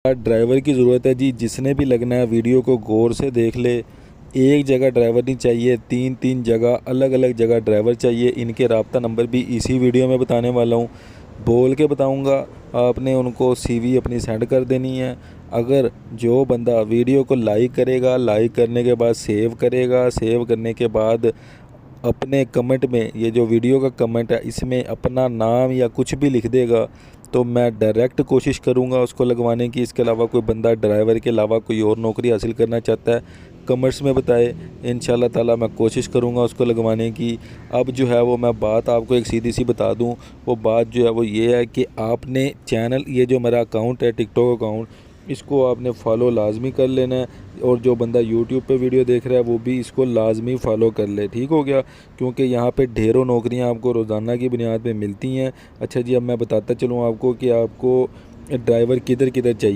Driver की ज़रूरत है जी। जिसने भी लगना है वीडियो को गौर से देख ले। एक जगह ड्राइवर नहीं चाहिए, तीन तीन जगह अलग अलग जगह ड्राइवर चाहिए। इनके रब्ता नंबर भी इसी वीडियो में बताने वाला हूँ, बोल के बताऊँगा। आपने उनको सीवी अपनी सेंड कर देनी है। अगर जो बंदा वीडियो को लाइक करेगा, लाइक करने के बाद सेव करेगा, सेव करने के बाद अपने कमेंट में, ये जो वीडियो का कमेंट है इसमें अपना नाम या कुछ भी लिख देगा, तो मैं डायरेक्ट कोशिश करूंगा उसको लगवाने की। इसके अलावा कोई बंदा ड्राइवर के अलावा कोई और नौकरी हासिल करना चाहता है, कमेंट्स में बताए, इंशाल्लाह ताला मैं कोशिश करूंगा उसको लगवाने की। अब जो है वो मैं बात आपको एक सीधी सी बता दूं, वो बात जो है वो ये है कि आपने चैनल, ये जो मेरा अकाउंट है टिकटॉक अकाउंट, इसको आपने फॉलो लाजमी कर लेना है। और जो बंदा यूट्यूब पे वीडियो देख रहा है वो भी इसको लाजमी फॉलो कर ले, ठीक हो गया। क्योंकि यहाँ पे ढेरों नौकरियाँ आपको रोज़ाना की बुनियाद पे मिलती हैं। अच्छा जी, अब मैं बताता चलूँ आपको कि आपको ड्राइवर किधर किधर चाहिए।